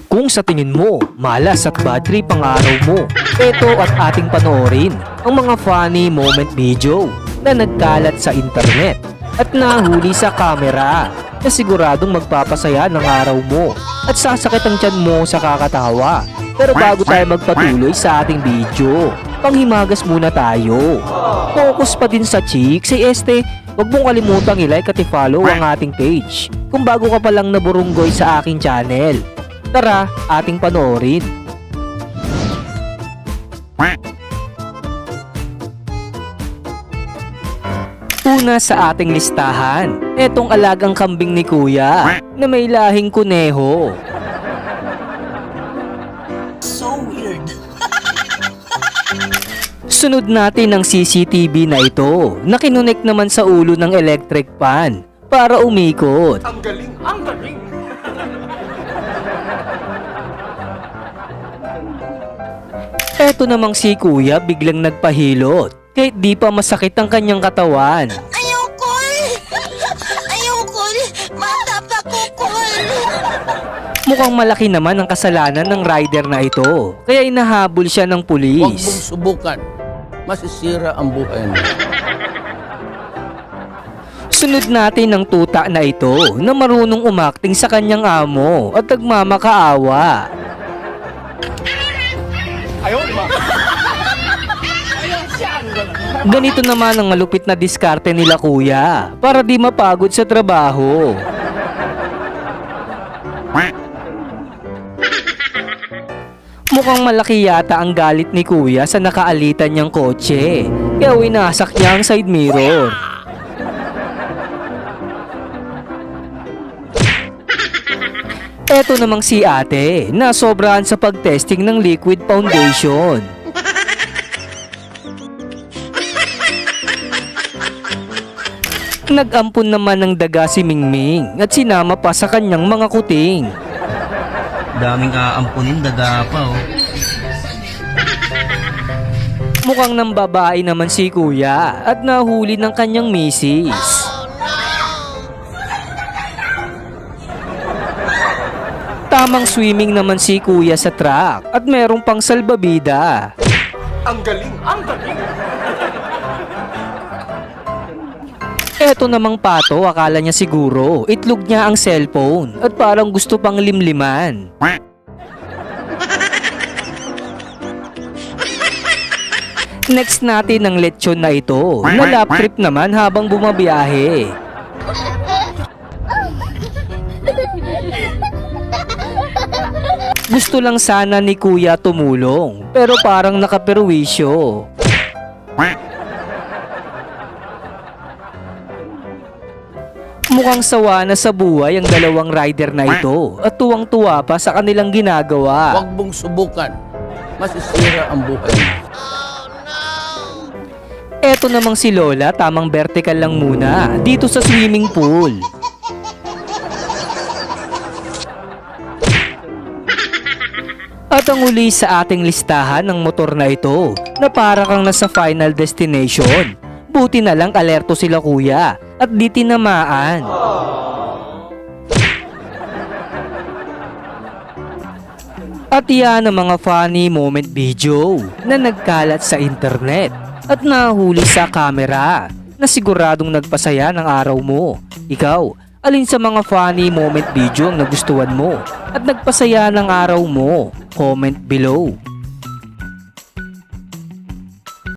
Kung sa tingin mo, malas at bad trip ang araw mo, eto at ating panoorin ang mga funny moment video na nagkalat sa internet at nahuli sa kamera na siguradong magpapasaya ng araw mo at sasakit ang tiyan mo sa kakatawa. Pero bago tayo magpatuloy sa ating video, panghimagas muna tayo. Focus pa din sa chicks, huwag mong kalimutang i-like at i-follow ang ating page kung bago ka palang naburunggoy sa aking channel. Tara, ating panoorin. Una sa ating listahan, etong alagang kambing ni Kuya na may lahing kuneho. So weird. Sunod natin ang CCTV na ito na kinunik naman sa ulo ng electric fan para umikot. Ang galing, ang galing. Eto namang si Kuya biglang nagpahilot kahit di pa masakit ang kanyang katawan. Ayoko! Ayoko! Matapakukol! Mukhang malaki naman ang kasalanan ng rider na ito kaya inahabol siya ng Huwag mong pulis. subukan. Masisira ang buhay mo. Sunod natin ang tuta na ito na marunong umakting sa kanyang amo at nagmamakaawa. Ayaw, di ba? Ganito naman ang malupit na diskarte nila Kuya para di mapagod sa trabaho. Mukhang malaki yata ang galit ni Kuya sa nakaalitan niyang kotse kaya winasak niya ang side mirror. Eto namang si ate na sobrahan sa pagtesting ng liquid foundation. Nag-ampon naman ng daga si Mingming at sinama pa sa kanyang mga kuting. Daming aampunin, daga pa oh. Mukhang nang babae naman si Kuya at nahuli ng kanyang misis. Tamang swimming naman si Kuya sa truck at merong pang salbabida. Ang galing, ang galing. Eto namang pato, akala niya siguro itlog niya ang cellphone at parang gusto pang limliman. Next natin ang lechon na ito na lap trip naman habang bumabiyahe. Gusto lang sana ni Kuya tumulong pero parang nakaperwisyo. Mukhang sawa na sa buhay ang dalawang rider na ito at tuwang-tuwa pa sa kanilang ginagawa. Huwag mong subukan. Masisira ang buhay mo. Eto namang si Lola, tamang vertical lang muna dito sa swimming pool. At ang uli sa ating listahan ng motor na ito na para kang nasa final destination. Buti na lang alerto sila Kuya at di tinamaan. At yan ang mga funny moment video na nagkalat sa internet at nahuli sa kamera na siguradong nagpasaya ng araw mo. Ikaw, alin sa mga funny moment video ang nagustuhan mo at nagpasaya ng araw mo? Comment below.